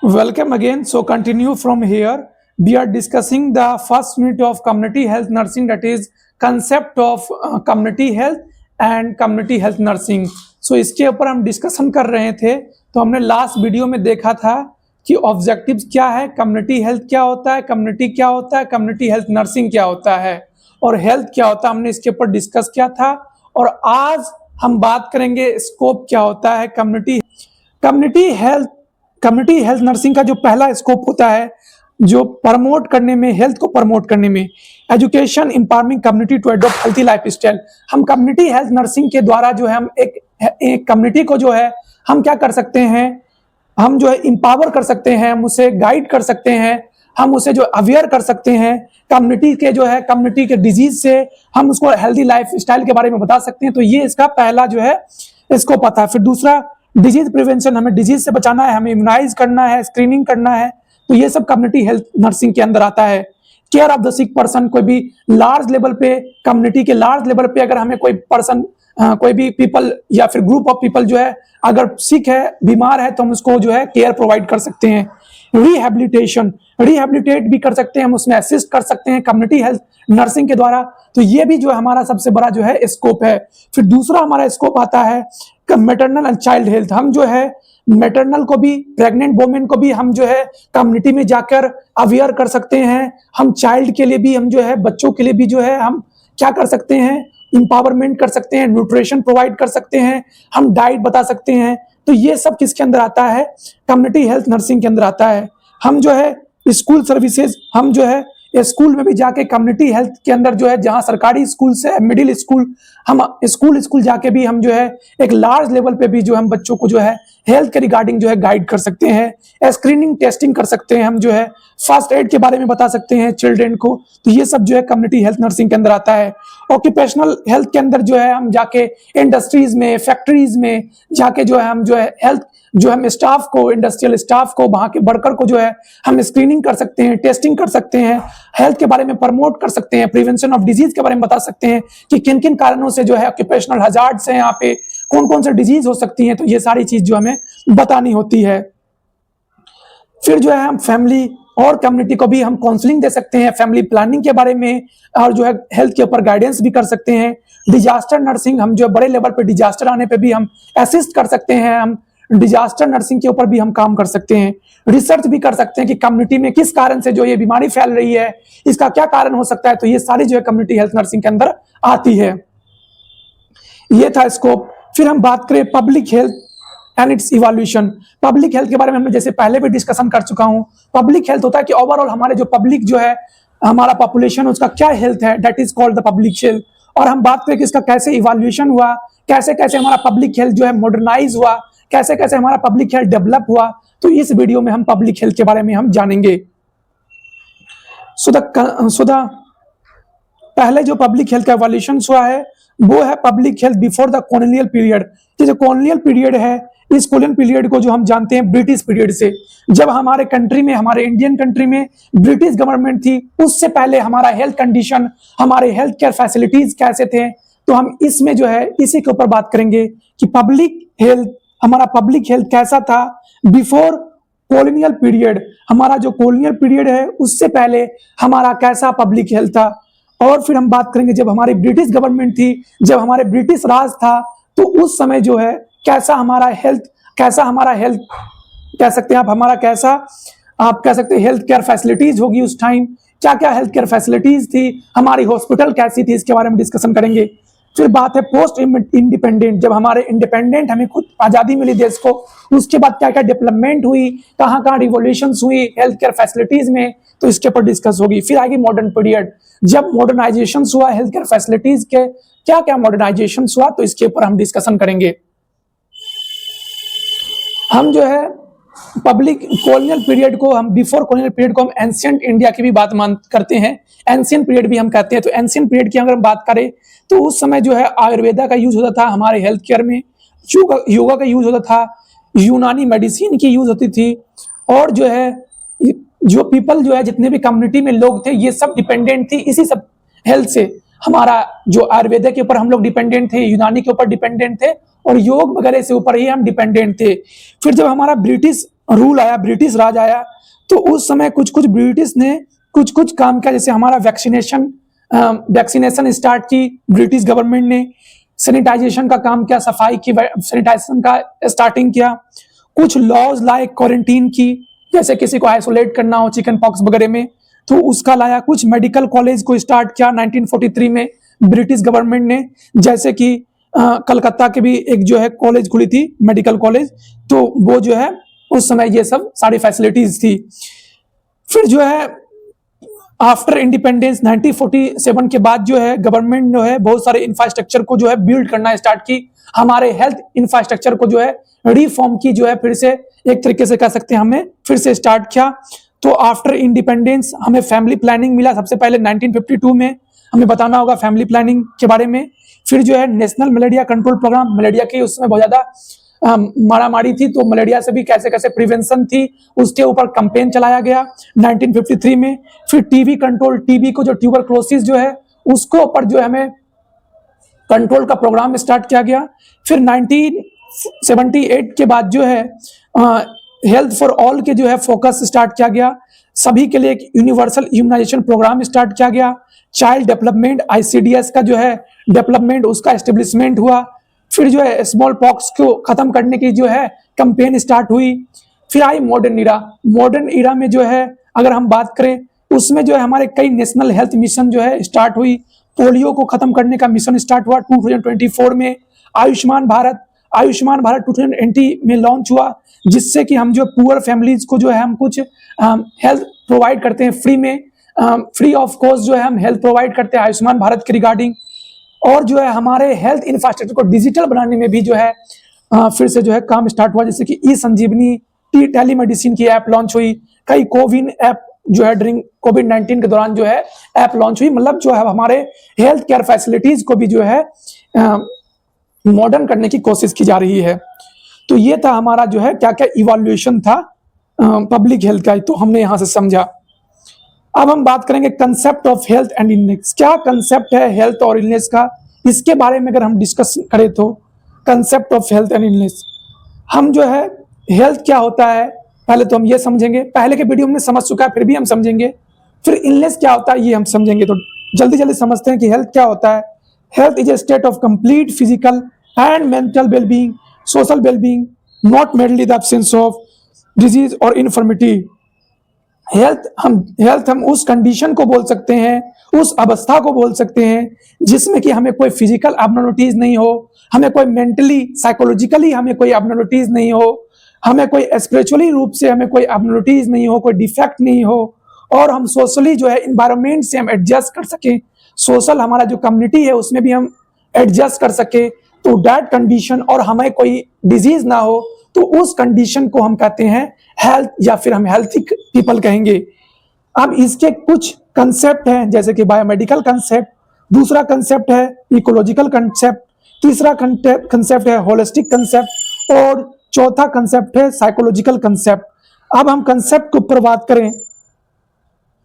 Welcome again. So continue from here. We are discussing the first unit of community health nursing, that is concept of community health and community health nursing. So इसके ऊपर हम discussion कर रहे थे। तो हमने last video में देखा था कि ऑब्जेक्टिव्स क्या है, कम्युनिटी हेल्थ क्या होता है, कम्युनिटी क्या होता है, कम्युनिटी हेल्थ नर्सिंग क्या होता है और हेल्थ क्या होता है, हमने इसके ऊपर डिस्कस किया था। और आज हम बात करेंगे स्कोप क्या होता है कम्युनिटी हेल्थ नर्सिंग का जो पहला स्कोप होता है, जो प्रमोट करने में, हेल्थ को प्रमोट करने में, education empowering community to adopt healthy lifestyle. हम कम्युनिटी हेल्थ नर्सिंग के द्वारा जो है हम एक कम्युनिटी को जो है हम क्या कर सकते हैं, हम जो है एम्पावर कर सकते हैं, हम उसे गाइड कर सकते हैं, हम उसे जो अवेयर कर सकते हैं कम्युनिटी के डिजीज से, हम उसको हेल्दी लाइफ स्टाइल के बारे में बता सकते हैं। तो ये इसका पहला जो है इसको पता है। फिर दूसरा डिजीज प्रिवेंशन, हमें डिजीज से बचाना है, हमें इम्यूनाइज करना है, स्क्रीनिंग करना है, तो ये सब कम्युनिटी हेल्थ नर्सिंग के अंदर आता है। Care of the sick person, कोई भी लार्ज लेवल पे, कम्युनिटी के लार्ज लेवल पे अगर हमें कोई पर्सन, कोई भी पीपल या फिर ग्रुप ऑफ पीपल जो है अगर सिक है, बीमार है, तो हम उसको जो है केयर प्रोवाइड कर सकते हैं। रिहेबिलिटेट भी कर सकते हैं, हम उसमें असिस्ट कर सकते हैं कम्युनिटी हेल्थ नर्सिंग के द्वारा। तो ये भी जो है हमारा सबसे बड़ा जो है स्कोप है। फिर दूसरा हमारा स्कोप आता है मैटरनल एंड चाइल्ड हेल्थ। हम जो है मैटरनल को भी, प्रेग्नेंट वोमेन को भी हम जो है कम्युनिटी में जाकर अवेयर कर सकते हैं। हम चाइल्ड के लिए भी, हम जो है बच्चों के लिए भी जो है हम क्या कर सकते हैं, इंपावरमेंट कर सकते हैं, न्यूट्रिशन प्रोवाइड कर सकते हैं, हम डाइट बता सकते हैं। तो ये सब किसके अंदर आता है, कम्युनिटी हेल्थ नर्सिंग के अंदर आता है। हम जो है स्कूल सर्विसेज, हम जो है स्कूल में भी जाके कम्युनिटी हेल्थ के अंदर जो है, जहां सरकारी स्कूल से मिडिल स्कूल, हम स्कूल जाके भी हम जो है एक लार्ज लेवल पे भी जो हम बच्चों को जो है हेल्थ के रिगार्डिंग जो है गाइड कर सकते हैं, स्क्रीनिंग टेस्टिंग कर सकते हैं, हम जो है फर्स्ट एड के बारे में बता सकते हैं चिल्ड्रेन को। तो ये सब जो है कम्युनिटी हेल्थ नर्सिंग के अंदर आता है। ऑक्यूपेशनल हेल्थ के अंदर जो है हम जाके इंडस्ट्रीज में, फैक्ट्रीज में जाके जो है हम जो है हेल्थ, जो हम स्टाफ को, इंडस्ट्रियल स्टाफ को, वहां के वर्कर को जो है हम स्क्रीनिंग कर सकते हैं, टेस्टिंग कर सकते हैं, हेल्थ के बारे में प्रमोट कर सकते हैं, प्रिवेंशन ऑफ डिजीज के बारे में बता सकते हैं कि किन किन कारणों से जो है ऑक्यूपेशनल हजार्ड्स हैं, यहाँ पे कौन कौन से डिजीज हो सकती हैं। तो ये सारी चीज जो हमें बतानी होती है। फिर जो है हम फैमिली और कम्युनिटी को भी हम काउंसलिंग दे सकते हैं, फैमिली प्लानिंग के बारे में, और जो है हेल्थ के ऊपर गाइडेंस भी कर सकते हैं। डिजास्टर नर्सिंग, हम जो बड़े लेवल पे डिजास्टर आने पे भी हम असिस्ट कर सकते हैं, हम डिजास्टर नर्सिंग के ऊपर भी हम काम कर सकते हैं। रिसर्च भी कर सकते हैं कि कम्युनिटी में किस कारण से जो ये बीमारी फैल रही है, इसका क्या कारण हो सकता है। तो ये सारी जो है कम्युनिटी हेल्थ नर्सिंग के अंदर आती है। ये था स्कोप। फिर हम बात करें public health and it's evolution. Public health के बारे में मैं जैसे पहले भी डिस्कशन कर चुका हूं। पब्लिक हेल्थ होता है कि ओवरऑल हमारे जो पब्लिक जो है, हमारा पॉपुलेशन, उसका क्या हेल्थ है, that is called the public health. और हम बात करें कि इसका कैसे इवोल्यूशन हुआ, कैसे कैसे हमारा पब्लिक हेल्थ जो है मॉडर्नाइज हुआ, कैसे कैसे हमारा पब्लिक हेल्थ डेवलप हुआ। तो इस वीडियो में हम पब्लिक हेल्थ के बारे में हम जानेंगे। पहले जो पब्लिक हेल्थ का इवोल्यूशन हुआ है वो है public health before the colonial period. जो कॉलोनियल पीरियड है, इस कॉलोनियल पीरियड को जो हम जानते हैं ब्रिटिश पीरियड से, जब हमारे कंट्री में, हमारे इंडियन कंट्री में ब्रिटिश गवर्नमेंट थी, उससे पहले हमारा हेल्थ कंडीशन, हमारे हेल्थ केयर फैसिलिटीज कैसे थे। तो हम इसमें जो है इसी के ऊपर बात करेंगे कि पब्लिक हेल्थ, हमारा पब्लिक हेल्थ कैसा था बिफोर कॉलोनियल पीरियड। हमारा जो कॉलोनियल पीरियड है उससे पहले हमारा कैसा पब्लिक हेल्थ था। और फिर हम बात करेंगे जब हमारी ब्रिटिश गवर्नमेंट थी, जब हमारे ब्रिटिश राज था, तो उस समय जो है कैसा हमारा हेल्थ कह सकते हैं आप, हमारा कैसा, आप कह सकते हैं हेल्थ केयर फैसिलिटीज होगी उस टाइम, क्या क्या हेल्थ केयर फैसिलिटीज थी, हमारी हॉस्पिटल कैसी थी, इसके बारे में डिस्कशन करेंगे। फिर बात है पोस्ट इंडिपेंडेंट, जब हमारे इंडिपेंडेंट, हमें खुद आजादी मिली देश को, उसके बाद क्या क्या डेवलपमेंट हुई, कहाँ कहाँ रिवोल्यूशंस हुई हेल्थ केयर फैसिलिटीज में, तो इसके ऊपर डिस्कस होगी। फिर आएगी मॉडर्न पीरियड, जब मॉडर्नाइजेशन हुआ हेल्थ केयर फैसिलिटीज के, क्या क्या मॉडर्नाइजेशन हुआ, तो इसके ऊपर हम डिस्कशन करेंगे। हम जो है पब्लिक कॉलोनियल पीरियड को, हम बिफोर कॉलोनियल पीरियड को हम एंशिएंट इंडिया की भी बात करते हैं, एंशिएंट पीरियड भी हम कहते हैं। तो एंशिएंट पीरियड की अगर हम बात करें तो उस समय जो है आयुर्वेदा का यूज होता था हमारे हेल्थ केयर में, योगा का यूज होता था, यूनानी मेडिसिन की यूज होती थी, और जो है जो पीपल जो है, जितने भी कम्युनिटी में लोग थे, ये सब डिपेंडेंट थी इसी सब हेल्थ से। हमारा जो आयुर्वेदा के ऊपर हम लोग डिपेंडेंट थे, यूनानी के ऊपर डिपेंडेंट थे, और योग वगैरह से ऊपर ही हम डिपेंडेंट थे। फिर जब हमारा ब्रिटिश रूल आया, ब्रिटिश राज आया, तो उस समय कुछ कुछ ब्रिटिश ने कुछ कुछ काम किया। जैसे हमारा वैक्सीनेशन स्टार्ट की ब्रिटिश गवर्नमेंट ने, सैनिटाइजेशन का काम किया, सफाई की, सैनिटाइजेशन का स्टार्टिंग किया, कुछ लॉज लाए क्वारंटीन की, जैसे किसी को आइसोलेट करना हो चिकन पॉक्स वगैरह में तो उसका लाया, कुछ मेडिकल कॉलेज को स्टार्ट किया 1943 में ब्रिटिश गवर्नमेंट ने, जैसे कि कलकत्ता के भी एक जो है कॉलेज खुली थी मेडिकल कॉलेज, तो वो जो है उस समय ये सब सारी फैसिलिटीज थी। फिर जो है आफ्टर इंडिपेंडेंस 1947 के बाद जो है गवर्नमेंट जो है बहुत सारे इंफ्रास्ट्रक्चर को जो है बिल्ड करना स्टार्ट की, हमारे हेल्थ इंफ्रास्ट्रक्चर को जो है रिफॉर्म की, जो है फिर से एक तरीके से कह सकते हैं हमें फिर से स्टार्ट किया। तो आफ्टर इंडिपेंडेंस हमें फैमिली प्लानिंग मिला सबसे पहले 1952 में, हमें बताना होगा फैमिली प्लानिंग के बारे में। फिर जो है national malaria control programme, malaria की उस समय बहुत ज्यादा मारामारी थी, तो मलेरिया से भी कैसे कैसे प्रिवेंशन थी उसके ऊपर कैंपेन चलाया गया 1953 में। फिर टीबी कंट्रोल, टीबी को जो ट्यूबरक्लोसिस जो है उसको ऊपर जो है हमें कंट्रोल का प्रोग्राम स्टार्ट किया गया। फिर 1978 के बाद जो है हेल्थ फॉर ऑल के जो है फोकस स्टार्ट किया गया, सभी के लिए एक यूनिवर्सल इम्यूनाइजेशन प्रोग्राम स्टार्ट किया गया। चाइल्ड डेवलपमेंट आईसीडीएस का जो है डेवलपमेंट उसका एस्टेब्लिशमेंट हुआ। फिर जो है स्मॉल पॉक्स को खत्म करने की जो है कैंपेन स्टार्ट हुई। फिर आई मॉडर्न ईरा, मॉडर्न ईरा में जो है अगर हम बात करें उसमें जो है हमारे कई नेशनल हेल्थ मिशन जो है स्टार्ट हुई। पोलियो को खत्म करने का मिशन स्टार्ट हुआ 2024 में। आयुष्मान भारत 2020 में लॉन्च हुआ, जिससे कि हम जो पुअर फैमिलीज को जो है हम कुछ हेल्थ प्रोवाइड करते हैं फ्री में, फ्री ऑफ कॉस्ट जो है हम हेल्थ प्रोवाइड करते हैं आयुष्मान भारत के रिगार्डिंग। और जो है हमारे हेल्थ इंफ्रास्ट्रक्चर को डिजिटल बनाने में भी जो है फिर से जो है काम स्टार्ट हुआ, जैसे कि ई संजीवनी टेलीमेडिसिन की ऐप लॉन्च हुई, कई कोविन ऐप जो है ड्यूरिंग कोविड-19 के दौरान जो है ऐप लॉन्च हुई। मतलब जो है हमारे हेल्थ केयर फैसिलिटीज को भी जो है मॉडर्न करने की कोशिश की जा रही है। तो ये था हमारा जो है क्या क्या इवोल्यूशन था पब्लिक हेल्थ का, तो हमने यहां से समझा। अब हम बात करेंगे concept of health and illness. क्या कंसेप्ट है हेल्थ और इलनेस का, इसके बारे में अगर हम डिस्कस करें तो concept of health and illness, हम जो है हेल्थ क्या होता है पहले तो हम ये समझेंगे, पहले के वीडियो में समझ चुका है फिर भी हम समझेंगे। फिर इलनेस क्या होता है ये हम समझेंगे। तो जल्दी जल्दी समझते हैं कि हेल्थ क्या होता है। Health is a state of complete physical and mental wellbeing, social wellbeing, not merely the absence of disease और इन्फर्मिटी। हेल्थ हम उस कंडीशन को बोल सकते हैं, उस अवस्था को बोल सकते हैं जिसमें कि हमें कोई फिजिकल एब्नॉर्मलिटीज नहीं हो, हमें कोई मेंटली साइकोलॉजिकली हमें कोई एब्नॉर्मलिटीज नहीं हो, हमें कोई स्पिरिचुअली रूप से हमें कोई एब्नॉर्मलिटीज नहीं हो, कोई डिफेक्ट नहीं हो, और हम सोशली जो है इन्वायरमेंट से हम एडजस्ट कर सकें, सोशल हमारा जो कम्युनिटी है उसमें भी हम एडजस्ट कर सके, तो दैट कंडीशन, और हमें कोई डिजीज ना हो, तो उस कंडीशन को हम कहते हैं हेल्थ, या फिर हम हेल्थी पीपल कहेंगे। अब इसके कुछ कंसेप्ट हैं, जैसे कि बायोमेडिकल कंसेप्ट, दूसरा कंसेप्ट है इकोलॉजिकल कंसेप्ट, तीसरा कंसेप्ट है होलिस्टिक कंसेप्ट, और चौथा कंसेप्ट है साइकोलॉजिकल कंसेप्ट। अब हम कंसेप्ट के ऊपर बात करें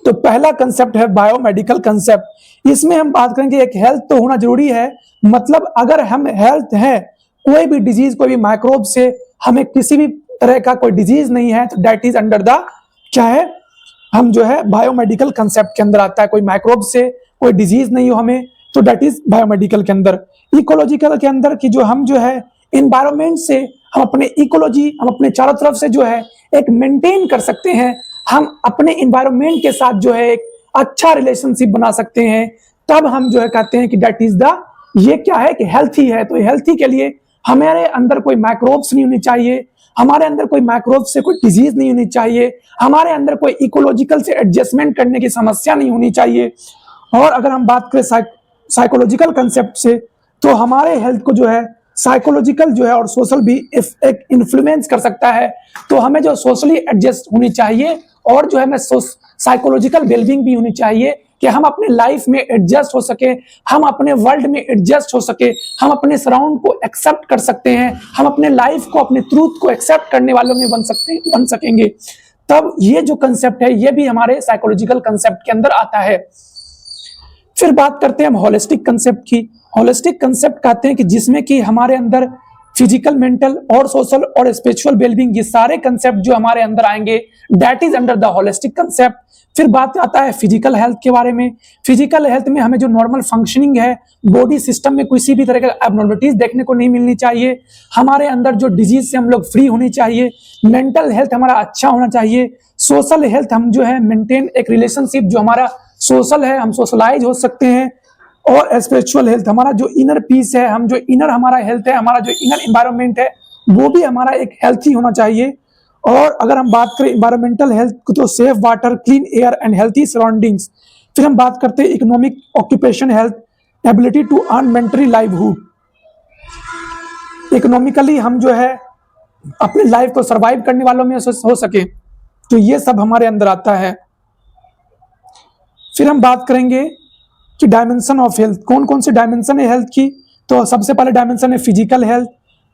तो पहला कंसेप्ट है बायोमेडिकल कंसेप्ट। इसमें हम बात करेंगे एक हेल्थ तो होना जरूरी है, मतलब अगर हम हेल्थ है, कोई भी डिजीज, कोई भी माइक्रोब से हमें किसी भी तरह का कोई डिजीज नहीं है, तो दैट इज अंडर द क्या है, हम जो है बायोमेडिकल कंसेप्ट के अंदर आता है। कोई माइक्रोब से कोई डिजीज नहीं हो हमें, तो दैट इज बायोमेडिकल के अंदर। इकोलॉजिकल के अंदर कि जो हम जो है इन्वायरमेंट से हम अपने इकोलॉजी, हम अपने चारों तरफ से जो है एक मेंटेन कर सकते हैं, हम अपने इन्वायरमेंट के साथ जो है एक अच्छा रिलेशनशिप बना सकते हैं, तब हम जो है कहते हैं कि दैट इज द, ये क्या है कि हेल्थी है। तो हेल्थी के लिए हमारे अंदर कोई माइक्रोब्स नहीं होनी चाहिए, हमारे अंदर कोई माइक्रोब से कोई डिजीज नहीं होनी चाहिए, हमारे अंदर कोई इकोलॉजिकल से एडजस्टमेंट करने की समस्या नहीं होनी चाहिए। और अगर हम बात करें साइकोलॉजिकल कंसेप्ट से, तो हमारे हेल्थ को जो है साइकोलॉजिकल जो है और सोशल भी एक इन्फ्लुएंस कर सकता है। तो हमें जो सोशली एडजस्ट होनी चाहिए, और जो है हमें साइकोलॉजिकल वेलबींग भी होनी चाहिए कि हम अपने लाइफ में एडजस्ट हो सके, हम अपने वर्ल्ड में एडजस्ट हो सके, हम अपने सराउंड को एक्सेप्ट कर सकते हैं, हम अपने लाइफ को, अपने ट्रूथ को एक्सेप्ट करने वालों में बन सकेंगे। तब ये जो कंसेप्ट है ये भी हमारे साइकोलॉजिकल कंसेप्ट के अंदर आता है। फिर बात करते हैं हम होलिस्टिक कंसेप्ट की। होलिस्टिक कंसेप्ट कहते हैं कि जिसमें कि हमारे अंदर फिजिकल, मेंटल और सोशल और स्पिरिचुअल वेलबींग, ये सारे कंसेप्ट जो हमारे अंदर आएंगे, that is under the holistic concept. फिर बात आता है फिजिकल हेल्थ के बारे में। फिजिकल हेल्थ में हमें जो नॉर्मल फंक्शनिंग है, बॉडी सिस्टम में किसी भी तरह का एबनॉर्मलिटीज देखने को नहीं मिलनी चाहिए, हमारे अंदर जो डिजीज से हम लोग फ्री होनी चाहिए, मेंटल हेल्थ हमारा अच्छा होना चाहिए, सोशल हेल्थ हम जो है मेंटेन एक रिलेशनशिप जो हमारा सोशल है, हम सोशलाइज हो सकते हैं, और स्पिरिचुअल हेल्थ हमारा जो इनर पीस है, हम जो इनर हमारा हेल्थ है, हमारा जो इनर एनवायरनमेंट है, वो भी हमारा एक हेल्थी होना चाहिए। और अगर हम बात करें एनवायरमेंटल हेल्थ तो safe water, clean air and healthy surroundings. फिर हम बात करते हैं economic occupation health, ability to earn mentally livelihood, economically हम जो है अपनी लाइफ को सरवाइव करने वालों में हो सके, तो ये सब हमारे अंदर आता है। फिर हम बात करेंगे कि डायमेंशन ऑफ हेल्थ, कौन कौन से डायमेंशन है हेल्थ की। तो सबसे पहले डायमेंशन है physical health,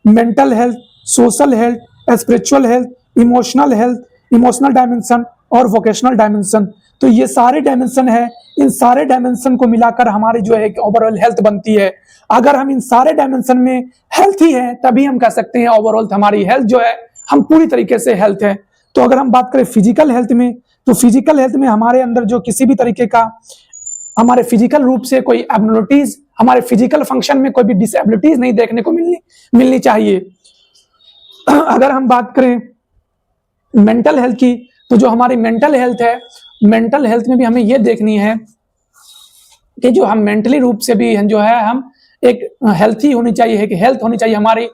mental health, social health, spiritual health, emotional health, emotional dimension और वोकेशनल डायमेंशन। तो ये सारे डायमेंशन है, इन सारे डायमेंशन को मिलाकर हमारी जो है ओवरऑल हेल्थ बनती है। अगर हम इन सारे डायमेंशन में हेल्थी हैं तभी हम कह सकते हैं ओवरऑल हमारी हेल्थ जो है हम पूरी तरीके से हेल्थ है। तो अगर हम बात करें फिजिकल हेल्थ में, तो फिजिकल हेल्थ में हमारे अंदर जो किसी भी तरीके का हमारे फिजिकल रूप से कोई एबनॉर्मलिटीज, हमारे फिजिकल फंक्शन में कोई भी डिसेबिलिटीज नहीं देखने को मिलनी चाहिए। अगर हम बात करें मेंटल हेल्थ की, तो जो हमारी मेंटल हेल्थ है, मेंटल हेल्थ में भी हमें ये देखनी है कि जो हम मेंटली रूप से भी जो है हम एक हेल्थी होनी चाहिए, एक हेल्थ होनी चाहिए हमारी